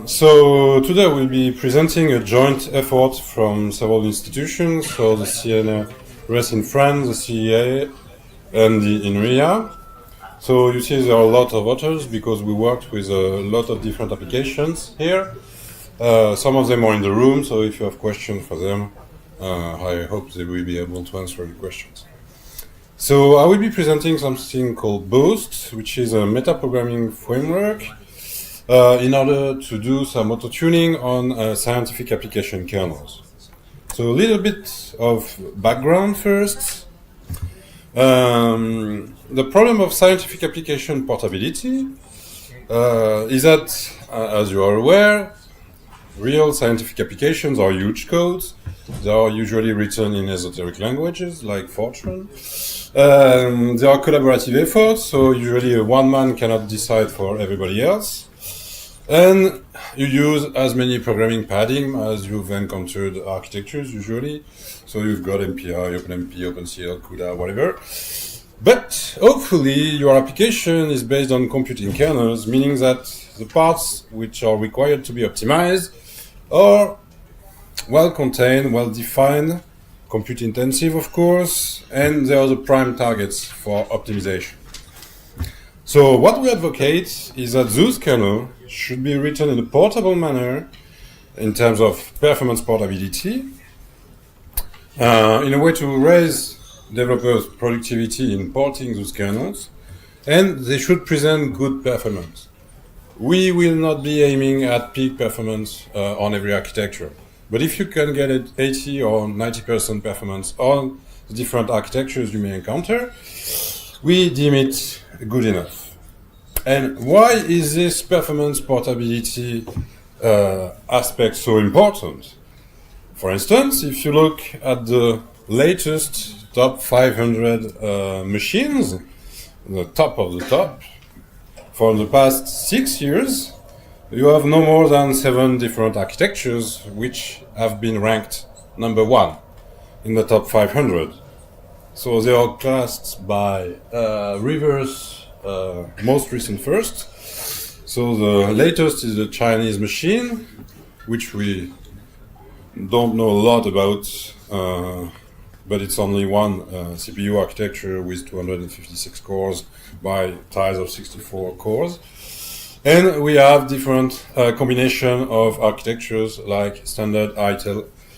So today we'll be presenting a joint effort from several institutions, so the CNRS in France, the CEA, and the INRIA. So you see there are a lot of authors because we worked with a lot of different applications here. Some of them are in the room, so if you have questions for them, I hope they will be able to answer your questions. So I will be presenting something called BOAST, which is a metaprogramming framework in order to do some auto-tuning on scientific application kernels. So a little bit of background first. The problem of scientific application portability is that, as you are aware, real scientific applications are huge codes. They are usually written in esoteric languages like Fortran. They are collaborative efforts, so usually one man cannot decide for everybody else. And you use as many programming padding as you've encountered architectures usually. So you've got MPI, OpenMP, OpenCL, CUDA, whatever. But hopefully your application is based on computing kernels, meaning that the parts which are required to be optimized are well contained, well defined, compute intensive of course, and they are the prime targets for optimization. So what we advocate is that those kernels should be written in a portable manner in terms of performance portability, in a way to raise developers' productivity in porting those kernels, and they should present good performance. We will not be aiming at peak performance on every architecture, but if you can get it 80 or 90% performance on the different architectures you may encounter, we deem it good enough. And why is this performance portability aspect so important? For instance, if you look at the latest top 500 machines, the top of the top, for the past 6 years, you have no more than 7 different architectures which have been ranked number 1 in the top 500. So they are classed by reverse most recent first. So the latest is the Chinese machine, which we don't know a lot about, but it's only one CPU architecture with 256 cores by ties of 64 cores. And we have different combination of architectures like standard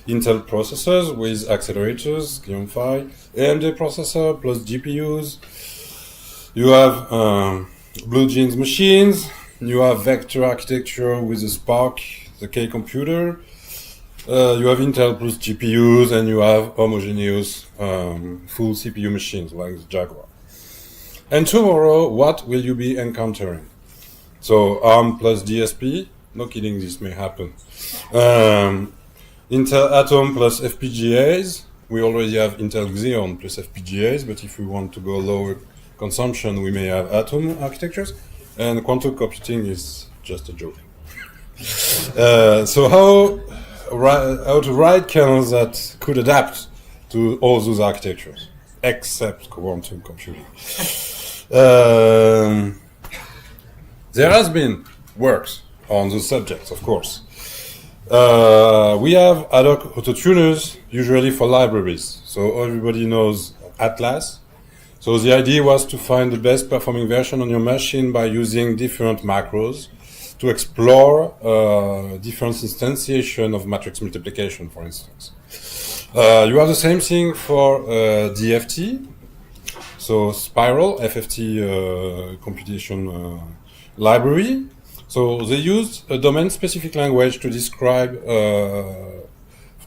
Intel processors with accelerators, Xeon Phi, AMD processor plus GPUs. You have Blue Jeans machines, you have vector architecture with the Spark, the K computer, you have Intel plus GPUs, and you have homogeneous full CPU machines like the Jaguar. And tomorrow, what will you be encountering? So ARM plus DSP, no kidding, this may happen. Intel Atom plus FPGAs, we already have Intel Xeon plus FPGAs, but if we want to go lower consumption, we may have Atom architectures, and quantum computing is just a joke. So how to write kernels that could adapt to all those architectures, except quantum computing? There has been works on those subjects, of course. We have ad hoc auto-tuners, usually for libraries. So everybody knows Atlas. So the idea was to find the best performing version on your machine by using different macros to explore different instantiation of matrix multiplication, for instance. You have the same thing for DFT. So Spiral, FFT computation library. So they used a domain-specific language to describe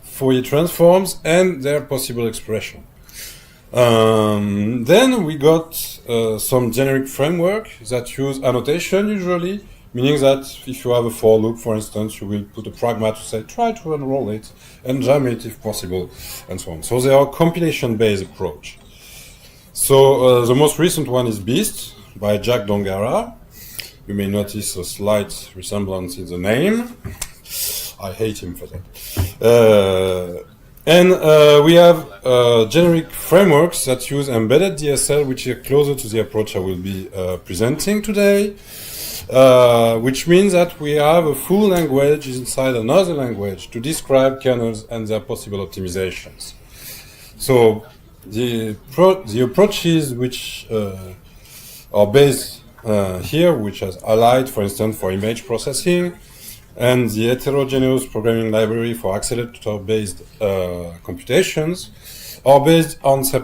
Fourier transforms and their possible expression. Then we got some generic framework that use annotation usually, meaning that if you have a for loop, for instance, you will put a pragma to say try to unroll it and jam it if possible, and so on. So they are compilation-based approach. So the most recent one is BEAST by Jack Dongara. You may notice a slight resemblance in the name. I hate him for that. And we have generic frameworks that use embedded DSL, which are closer to the approach I will be presenting today. which means that we have a full language inside another language to describe kernels and their possible optimizations. So the approaches which are based here, which has Allied, for instance, for image processing, and the heterogeneous programming library for accelerator-based computations, are based on C++.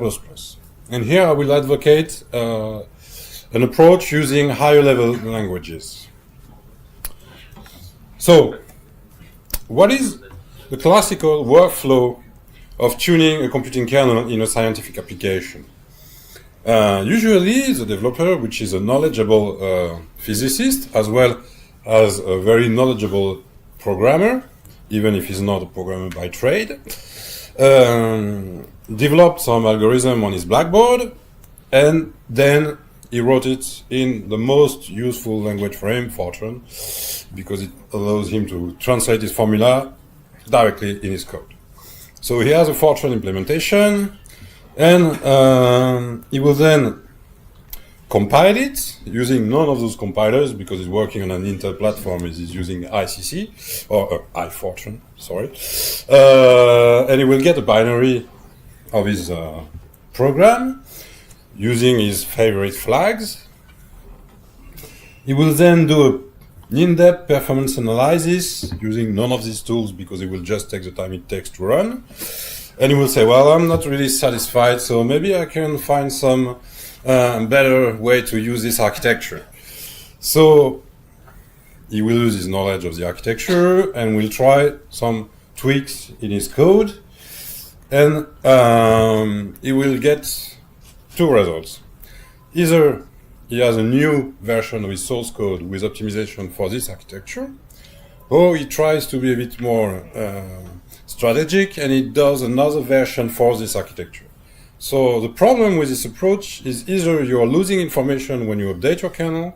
And here I will advocate an approach using higher-level languages. So, what is the classical workflow of tuning a computing kernel in a scientific application? Usually, the developer, which is a knowledgeable physicist, as well as a very knowledgeable programmer, even if he's not a programmer by trade, developed some algorithm on his blackboard, and then he wrote it in the most useful language for him, Fortran, because it allows him to translate his formula directly in his code. So he has a Fortran implementation, and he will then compile it using none of those compilers because he's working on an Intel platform. He's using ICC or iFortran, sorry, and he will get a binary of his program using his favorite flags. He will then do an in-depth performance analysis using none of these tools because he will just take the time it takes to run. And he will say, well, I'm not really satisfied, so maybe I can find some better way to use this architecture. So he will use his knowledge of the architecture and will try some tweaks in his code. And he will get two results. Either he has a new version of his source code with optimization for this architecture, or he tries to be a bit more strategic and he does another version for this architecture. So the problem with this approach is either you're losing information when you update your kernel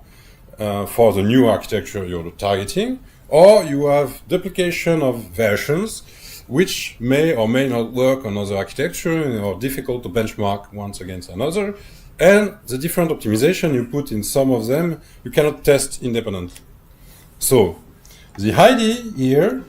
for the new architecture you're targeting, or you have duplication of versions which may or may not work on other architecture and are difficult to benchmark once against another. And the different optimization you put in some of them, you cannot test independently. So the idea here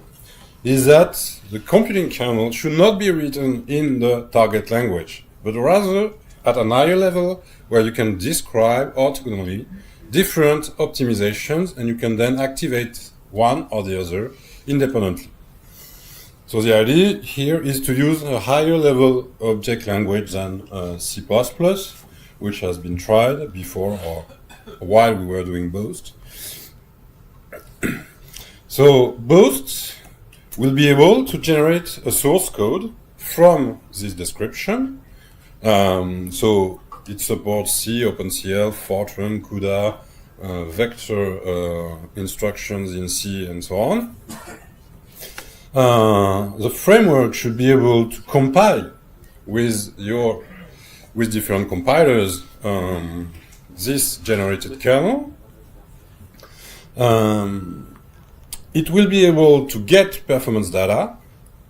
is that the computing kernel should not be written in the target language, but rather at an higher level where you can describe orthogonally different optimizations and you can then activate one or the other independently. So the idea here is to use a higher level object language than C++, which has been tried before or while we were doing BOAST. So BOAST will be able to generate a source code from this description. So it supports C, OpenCL, Fortran, CUDA, vector instructions in C, and so on. The framework should be able to compile with different compilers this generated kernel. It will be able to get performance data,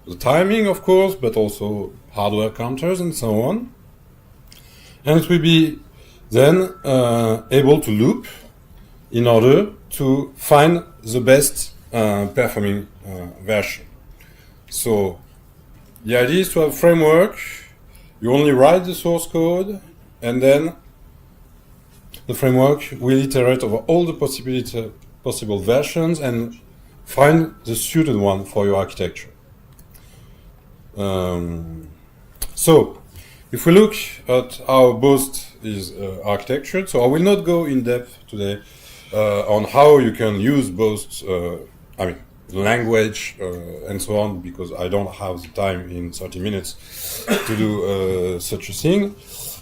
the timing of course, but also hardware counters and so on. And it will be then able to loop in order to find the best performing version. So the idea is to have a framework. You only write the source code, and then the framework will iterate over all the possible versions and find the suited one for your architecture. So if we look at how BOAST is architectured, so I will not go in depth today on how you can use BOAST, language and so on, because I don't have the time in 30 minutes to do such a thing.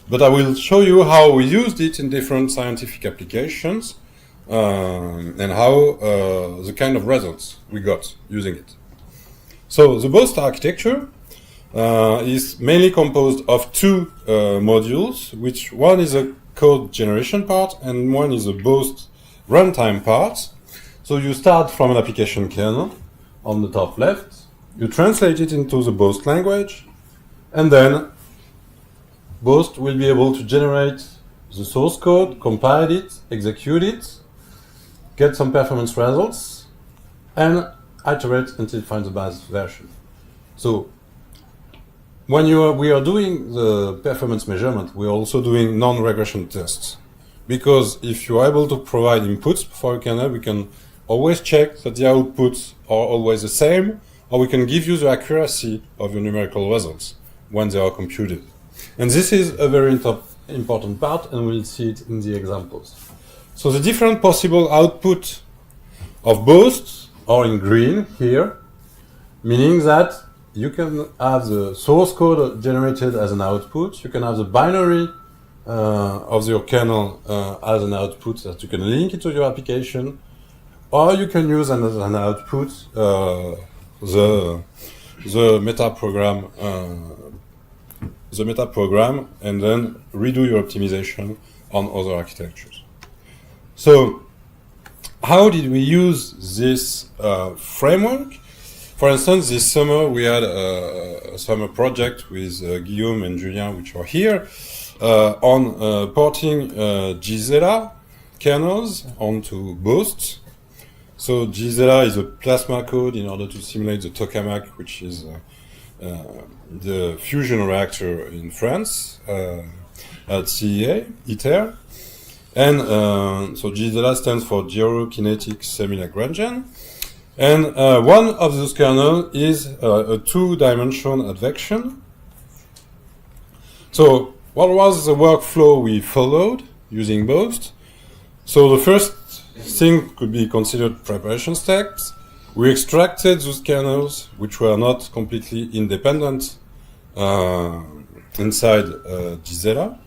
But I will show you how we used it in different scientific applications and how the kind of results we got using it. So the BOAST architecture is mainly composed of two modules, which one is a code generation part and one is a BOAST runtime part. So you start from an application kernel on the top left, you translate it into the BOAST language, and then BOAST will be able to generate the source code, compile it, execute it, get some performance results, and iterate until it finds the best version. So when we are doing the performance measurement, we are also doing non-regression tests. Because if you are able to provide inputs for a kernel, we can always check that the outputs are always the same, or we can give you the accuracy of your numerical results when they are computed. And this is a very important part, and we'll see it in the examples. So the different possible output of BOAST are in green here, meaning that you can have the source code generated as an output, you can have the binary of your kernel as an output that you can link into your application, or you can use as an output the meta program, and then redo your optimization on other architectures. So how did we use this framework? For instance, this summer we had a summer project with Guillaume and Julien, which are here, on porting Gysela kernels onto BOAST. So Gysela is a plasma code in order to simulate the tokamak, which is the fusion reactor in France at CEA, ITER. And so Gysela stands for Gyrokinetic Semi-Lagrangian. And one of those kernels is a two-dimensional advection. So what was the workflow we followed using BOAST? So the first thing could be considered preparation steps. We extracted those kernels, which were not completely independent inside Gysela.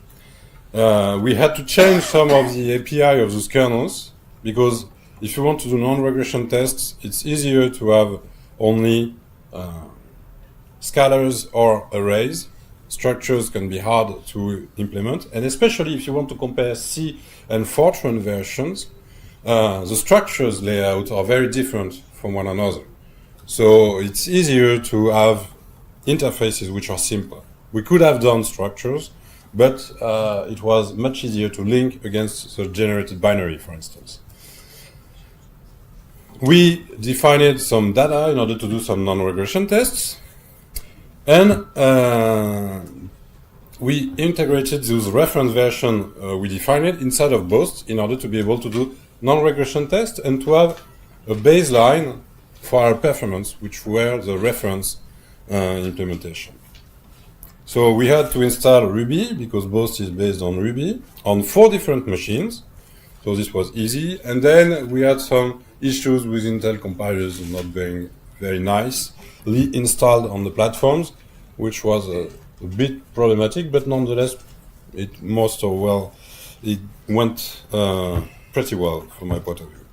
We had to change some of the API of those kernels, because if you want to do non-regression tests, it's easier to have only scalars or arrays. Structures can be hard to implement, and especially if you want to compare C and Fortran versions, the structures layout are very different from one another. So it's easier to have interfaces which are simpler. We could have done structures, but it was much easier to link against the generated binary, for instance. We defined some data in order to do some non-regression tests, and we integrated those reference versions we defined inside of BOAST in order to be able to do non-regression tests and to have a baseline for our performance, which were the reference implementation. So we had to install Ruby, because BOAST is based on Ruby, on 4 different machines. So this was easy. And then we had some issues with Intel compilers not being very nicely installed on the platforms, which was a bit problematic, but nonetheless, it went pretty well from my point of view.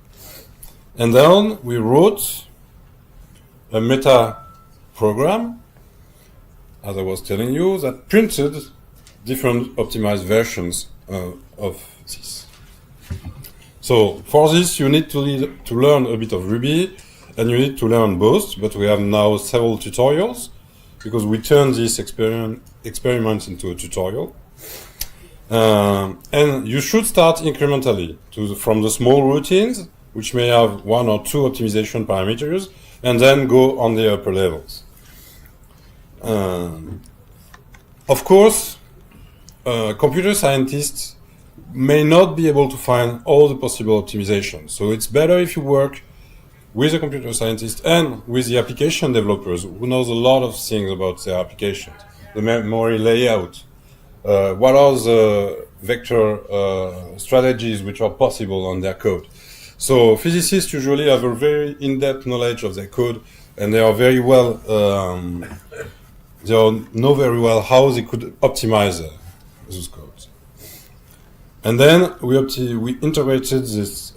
And then we wrote a meta program, as I was telling you, that printed different optimized versions of this. So for this, you need to learn a bit of Ruby, and you need to learn BOAST, but we have now several tutorials, because we turned this experiment into a tutorial. And you should start incrementally from the small routines, which may have 1 or 2 optimization parameters, and then go on the upper levels. Of course, computer scientists may not be able to find all the possible optimizations. So it's better if you work with a computer scientist and with the application developers who knows a lot of things about their applications, the memory layout, what are the vector strategies which are possible on their code. So physicists usually have a very in-depth knowledge of their code, and they are very well, they know very well how they could optimize those codes. And then we integrated this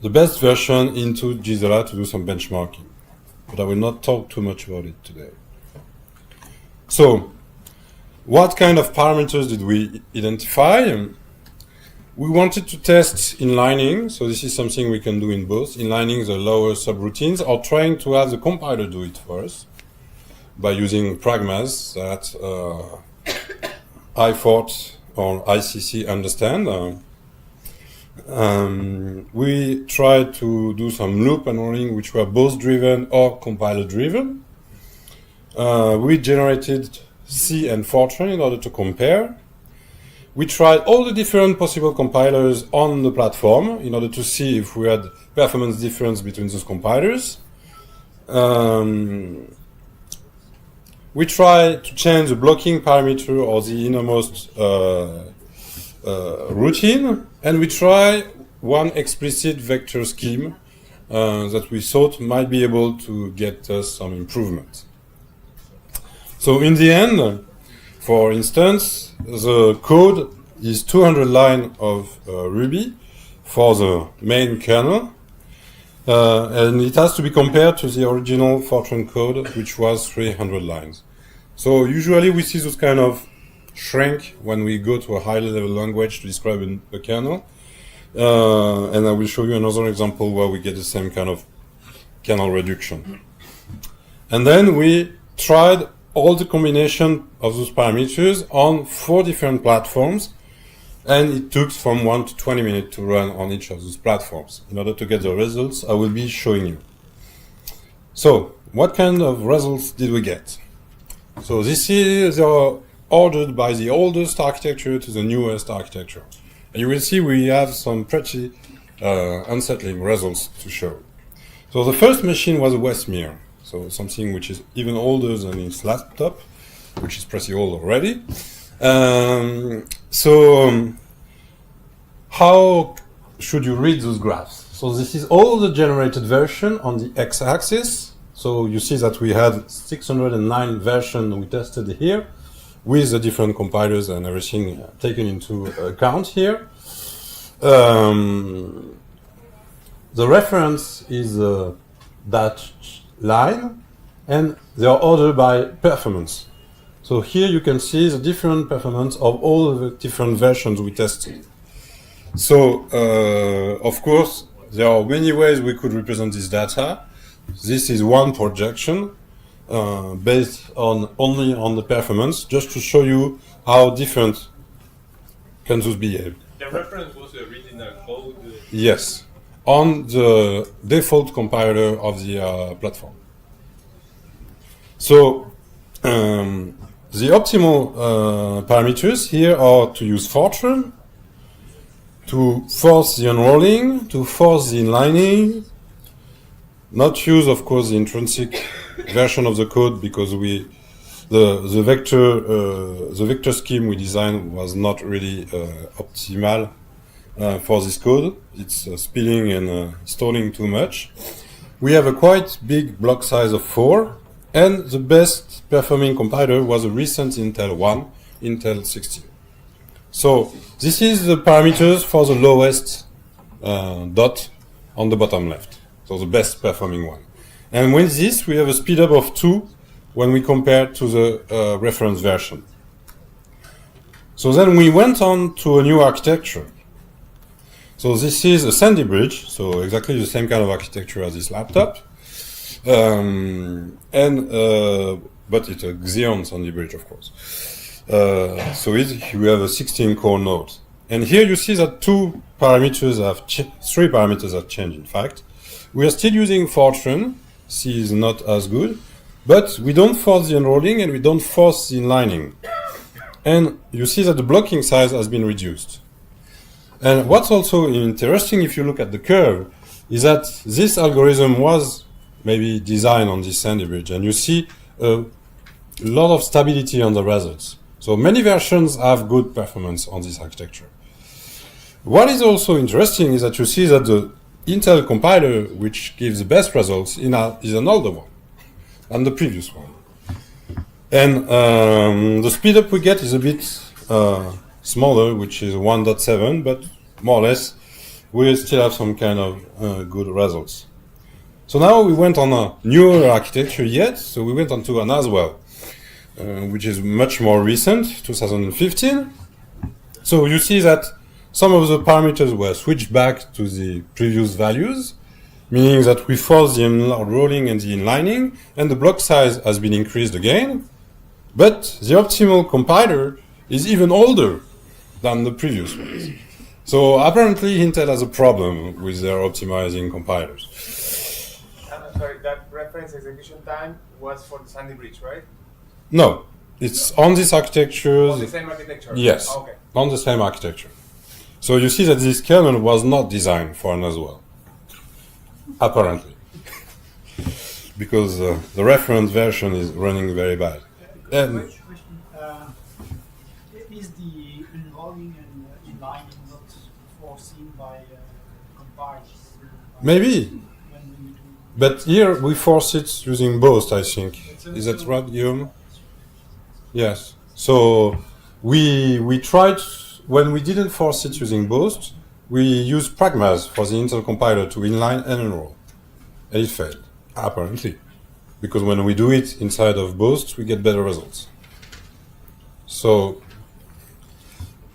the best version into Gysela to do some benchmarking. But I will not talk too much about it today. So, what kind of parameters did we identify? We wanted to test inlining, so this is something we can do in both, inlining the lower subroutines, or trying to have the compiler do it for us by using pragmas that IFORT or ICC understand. We tried to do some loop unrolling, which were both driven or compiler driven. We generated C and Fortran in order to compare. We tried all the different possible compilers on the platform in order to see if we had performance difference between those compilers. We try to change the blocking parameter or the innermost routine, and we try one explicit vector scheme that we thought might be able to get us some improvement. So in the end, for instance, the code is 200 lines of Ruby for the main kernel, and it has to be compared to the original Fortran code, which was 300 lines. So usually we see this kind of shrink when we go to a high-level language to describe a kernel. And I will show you another example where we get the same kind of kernel reduction. And then we tried all the combination of those parameters on 4 different platforms, and it took from 1 to 20 minutes to run on each of those platforms. In order to get the results, I will be showing you. So, what kind of results did we get? So this is ordered by the oldest architecture to the newest architecture. And you will see we have some pretty unsettling results to show. So the first machine was a Westmere, so something which is even older than its laptop, which is pretty old already. How should you read those graphs? So this is all the generated version on the x-axis. So you see that we had 609 versions we tested here with the different compilers and everything taken into account here. The reference is that line, and they are ordered by performance. So here you can see the different performance of all the different versions we tested. So, of course, there are many ways we could represent this data. This is one projection based only on the performance, just to show you how different can those behave. The reference was the original code? Yes, on the default compiler of the platform. So, the optimal parameters here are to use Fortran, to force the unrolling, to force the inlining, not use, of course, the intrinsic version of the code because the vector scheme we designed was not really optimal for this code. It's spilling and stalling too much. We have a quite big block size of 4, and the best performing compiler was a recent Intel one, Intel 16. So this is the parameters for the lowest dot on the bottom left. So the best performing one. And with this, we have a speed up of 2 when we compare to the reference version. So then we went on to a new architecture. So this is a Sandy Bridge, so exactly the same kind of architecture as this laptop. But it's a Xeon Sandy Bridge, of course. So we have a 16-core node. And here you see that 3 parameters have changed, in fact. We are still using Fortran. C is not as good, but we don't force the unrolling and we don't force the inlining. And you see that the blocking size has been reduced. And what's also interesting, if you look at the curve, is that this algorithm was maybe designed on this Sandy Bridge, and you see a lot of stability on the results. So many versions have good performance on this architecture. What is also interesting is that you see that the Intel compiler, which gives the best results, is an older one than the previous one. And the speed up we get is a bit smaller, which is 1.7, but more or less we still have some kind of good results. So now we went on a newer architecture yet, so we went on to an Haswell, which is much more recent, 2015. So you see that some of the parameters were switched back to the previous values, meaning that we forced the unrolling and the inlining, and the block size has been increased again. But the optimal compiler is even older than the previous ones. So apparently Intel has a problem with their optimizing compilers. Sorry, that reference execution time was for the Sandy Bridge, right? No, it's on this architecture. On the same architecture? Yes, Oh, okay. on the same architecture. So you see that this kernel was not designed for an Haswell, apparently, because the reference version is running very bad. And Question, is the enrolling and inlining not foreseen by compilers? maybe, When we do but here we force it using BOAST, I think. Is that right, Guillaume? Yes. So we tried, when we didn't force it using BOAST, we used Pragmas for the Intel compiler to inline and enroll. And it failed, apparently. Because when we do it inside of BOAST, we get better results. So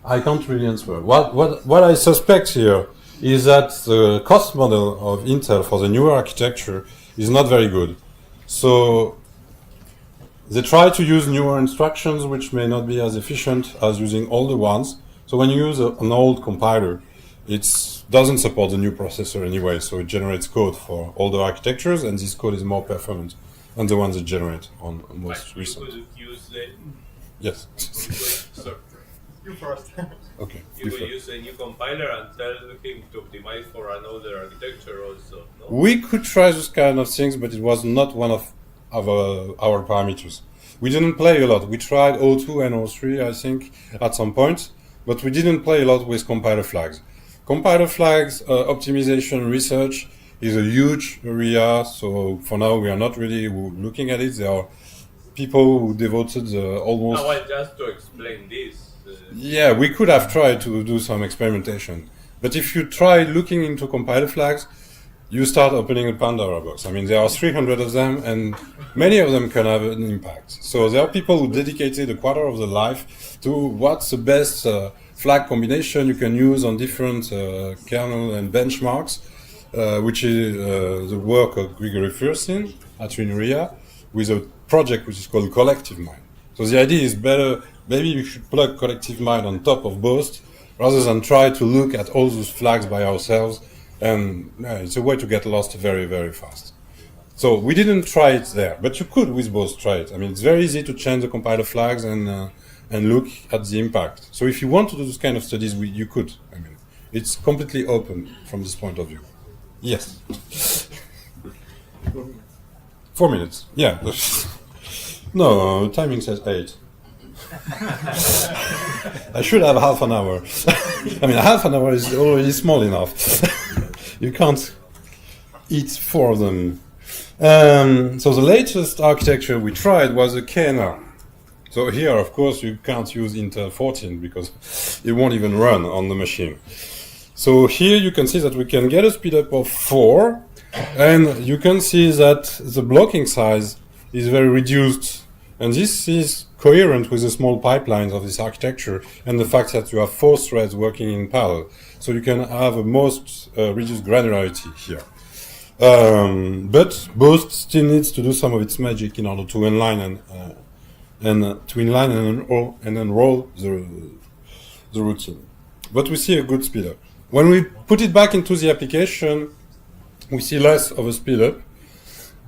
I can't really answer. What I suspect here is that the cost model of Intel for the newer architecture is not very good. So they try to use newer instructions which may not be as efficient as using older ones. So when you use an old compiler, it doesn't support the new processor anyway, so it generates code for older architectures, and this code is more performant than the ones that generate on most recent. You could use the, Yes. sorry, You first. Okay. you could use a new compiler and tell him to optimize for another architecture also. No? We could try those kind of things, but it was not one of our parameters. We didn't play a lot. We tried O2 and O3, I think, at some point, but we didn't play a lot with compiler flags. Compiler flags optimization research is a huge area, so for now we are not really looking at it. There are people who devoted almost... Well, just to explain this. Yeah, we could have tried to do some experimentation. But if you try looking into compiler flags, you start opening a Pandora box. I mean, there are 300 of them, and many of them can have an impact. So there are people who dedicated a quarter of their life to what's the best flag combination you can use on different kernel and benchmarks, which is the work of Gregory Fursin at UNRIA, with a project which is called Collective Mind. So the idea is better, maybe we should plug Collective Mind on top of BOAST, rather than try to look at all those flags by ourselves, and it's a way to get lost very, very fast. So we didn't try it there, but you could with BOAST try it. I mean, it's very easy to change the compiler flags and look at the impact. So if you want to do this kind of studies, you could. I mean, it's completely open from this point of view. Yes. 4 minutes. Yeah. No, timing says 8. I should have half an hour. I mean, half an hour is already small enough. You can't eat 4 of them. So the latest architecture we tried was a KNL. So here, of course, you can't use Intel 14 because it won't even run on the machine. So here you can see that we can get a speed up of 4, and you can see that the blocking size is very reduced. And this is coherent with the small pipelines of this architecture and the fact that you have 4 threads working in parallel. So you can have a most reduced granularity here. But BOAST still needs to do some of its magic in order to inline and enroll the routine. But we see a good speed up. When we put it back into the application, we see less of a speed up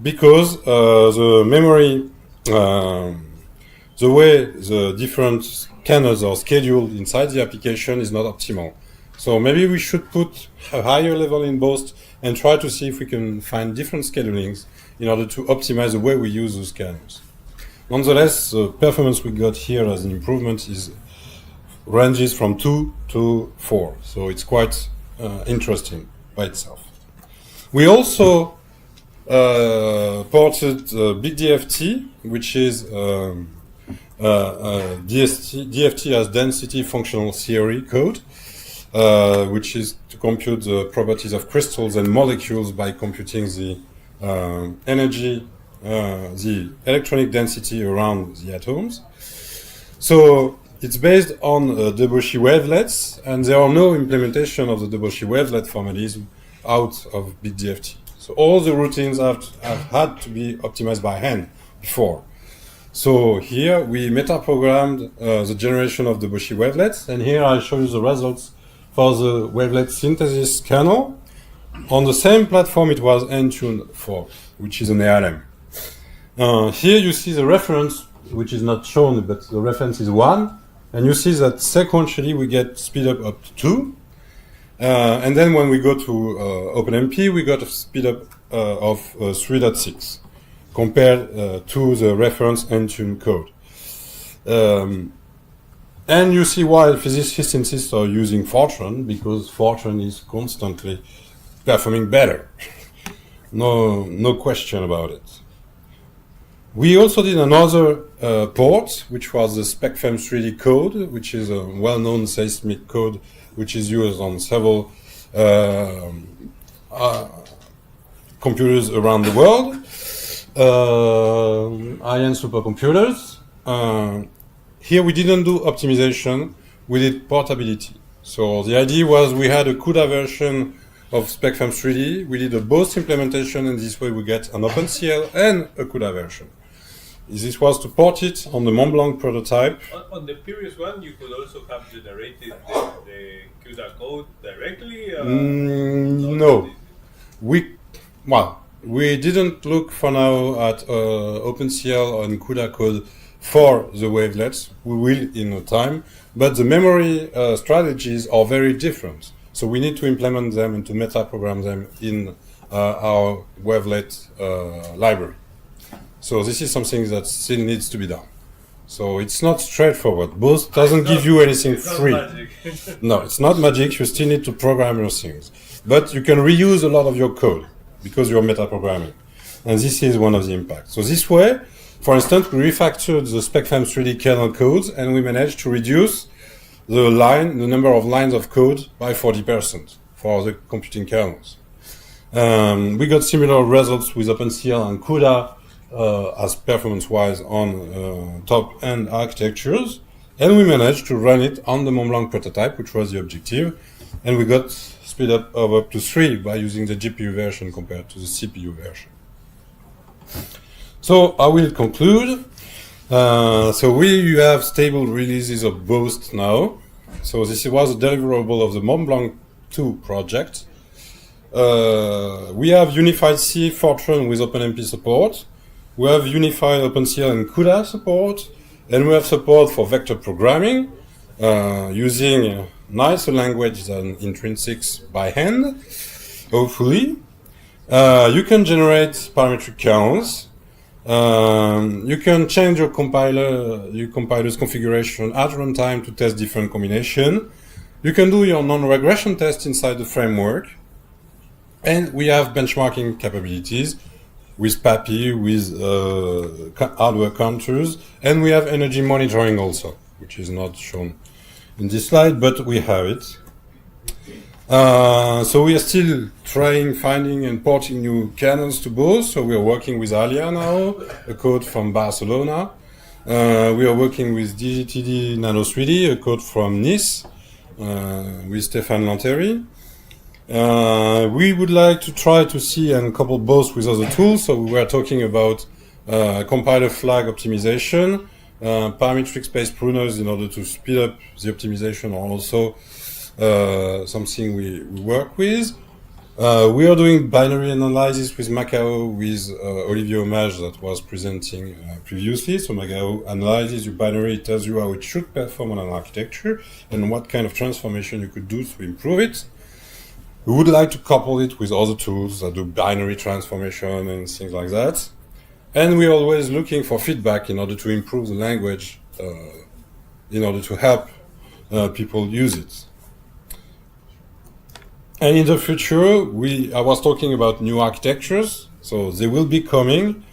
because the memory, the way the different kernels are scheduled inside the application is not optimal. So maybe we should put a higher level in BOAST and try to see if we can find different schedulings in order to optimize the way we use those kernels. Nonetheless, the performance we got here as an improvement ranges from 2 to 4. So it's quite interesting by itself. We also ported BigDFT, which is DFT as density functional theory code, which is to compute the properties of crystals and molecules by computing the energy, the electronic density around the atoms. So it's based on Debussy wavelets, and there are no implementation of the Debussy wavelet formalism out of BigDFT. So all the routines have had to be optimized by hand before. So here we metaprogrammed the generation of Debussy wavelets, and here I show you the results for the wavelet synthesis kernel. On the same platform it was entuned for, which is an ALM. Here you see the reference, which is not shown, but the reference is 1. And you see that sequentially we get speed up to 2. And then when we go to OpenMP, we got a speed up of 3.6 compared to the reference entuned code. And you see why physicists insist on using Fortran, because Fortran is constantly performing better. No question about it. We also did another port, which was the SpecFem 3D code, which is a well-known seismic code which is used on several computers around the world, high-end supercomputers. Here we didn't do optimization, we did portability. So the idea was we had a CUDA version of SpecFem 3D, we did a BOAST implementation, and this way we get an OpenCL and a CUDA version. This was to port it on the Mont Blanc prototype. On the previous one, you could also have generated the CUDA code directly? No. We didn't look for now at OpenCL and CUDA code for the wavelets. We will in a time. But the memory strategies are very different. So we need to implement them and to meta-program them in our wavelet library. So this is something that still needs to be done. So it's not straightforward. BOAST doesn't give you anything free. No, it's not magic. You still need to program your things. But you can reuse a lot of your code because you're meta-programming. And this is one of the impacts. So this way, for instance, we refactored the SpecFem 3D kernel codes and we managed to reduce the number of lines of code by 40% for the computing kernels. We got similar results with OpenCL and CUDA as performance-wise on top-end architectures, and we managed to run it on the Mont Blanc prototype, which was the objective, and we got speed up of up to 3 by using the GPU version compared to the CPU version. So I will conclude. So we have stable releases of BOAST now. So this was a deliverable of the Mont Blanc 2 project. We have unified C Fortran with OpenMP support. We have unified OpenCL and CUDA support, and we have support for vector programming using a nicer language than Intrinsics by hand, hopefully. You can generate parametric kernels. You can change your compiler's configuration at runtime to test different combinations. You can do your non-regression test inside the framework. And we have benchmarking capabilities with PAPI, with hardware counters, and we have energy monitoring also, which is not shown in this slide, but we have it. So we are still finding and porting new kernels to BOAST. So we are working with Alia now, a code from Barcelona. We are working with DGTD Nano 3D, a code from Nice, with Stéphane Lanteri. We would like to try to see and couple both with other tools. So we were talking about compiler flag optimization, parametric space pruners in order to speed up the optimization are also something we work with. We are doing binary analysis with Macao with Olivier Homage that was presenting previously. So Macao analyzes your binary, it tells you how it should perform on an architecture and what kind of transformation you could do to improve it. We would like to couple it with other tools that do binary transformation and things like that. And we're always looking for feedback in order to improve the language, in order to help people use it. And in the future, I was talking about new architectures, so they will be coming.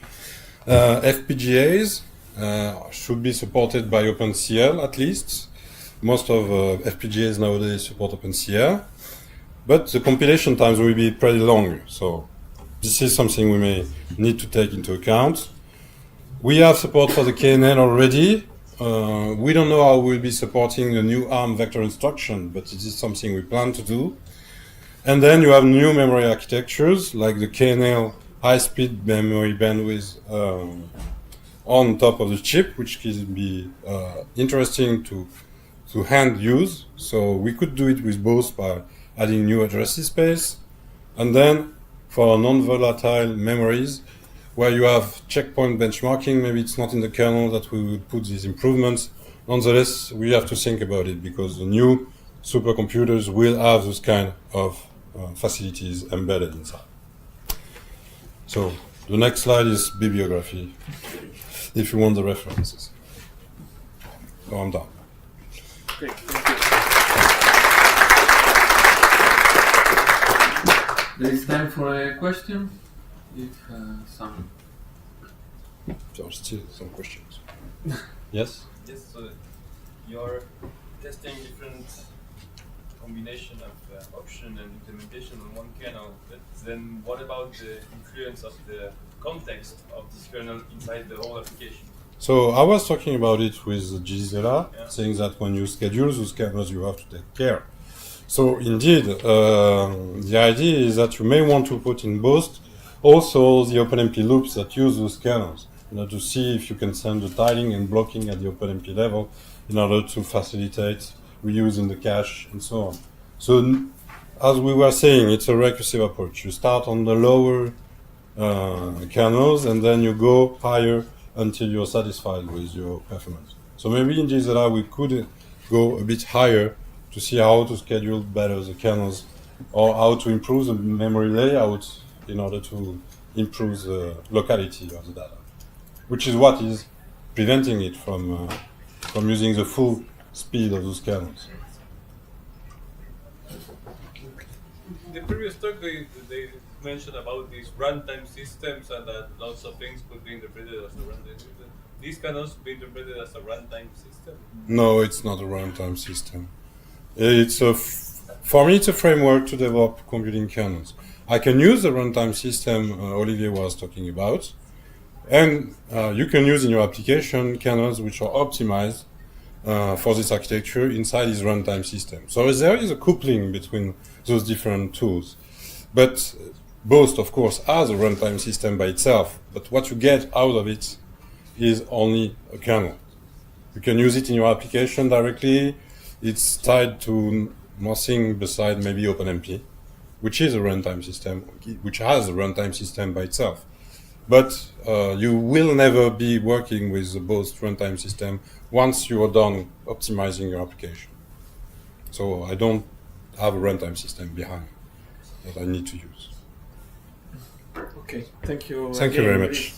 FPGAs should be supported by OpenCL at least. Most of FPGAs nowadays support OpenCL. But the compilation times will be pretty long, so this is something we may need to take into account. We have support for the KNL already. We don't know how we'll be supporting the new ARM vector instruction, but it is something we plan to do. And then you have new memory architectures, like the KNL high-speed memory bandwidth on top of the chip, which can be interesting to to hand use. So we could do it with both by adding new addressing space, and then for non-volatile memories, where you have checkpoint benchmarking, maybe it's not in the kernel that we would put these improvements. Nonetheless, we have to think about it because the new supercomputers will have those kind of facilities embedded inside. So the next slide is bibliography, if you want the references. So I'm done. Great, thank you. There is time for a question, if some. There are still some questions. Yes? Yes, so you're testing different combination of option and implementation on one kernel, but then what about the influence of the context of this kernel inside the whole application? So I was talking about it with Gysela, Yeah. saying that when you schedule those kernels, you have to take care. So indeed, the idea is that you may want to put in BOAST also the OpenMP loops that use those kernels, in order to see if you can send the tiling and blocking at the OpenMP level in order to facilitate reuse in the cache and so on. So as we were saying, it's a recursive approach. You start on the lower kernels and then you go higher until you're satisfied with your performance. So maybe in Gysela we could go a bit higher to see how to schedule better the kernels or how to improve the memory layout in order to improve the locality of the data, which is what is preventing it from using the full speed of those kernels. In the previous talk, they mentioned about these runtime systems and that lots of things could be interpreted as a runtime system. These can also be interpreted as a runtime system? No, it's not a runtime system. It's for me, it's a framework to develop computing kernels. I can use the runtime system Olivier was talking about, and you can use in your application kernels which are optimized for this architecture inside this runtime system. So there is a coupling between those different tools. But BOAST, of course, has a runtime system by itself, but what you get out of it is only a kernel. You can use it in your application directly. It's tied to nothing beside maybe OpenMP, which is a runtime system, which has a runtime system by itself. But you will never be working with the BOAST runtime system once you are done optimizing your application. So I don't have a runtime system behind that I need to use. Okay, thank you. Thank you very much.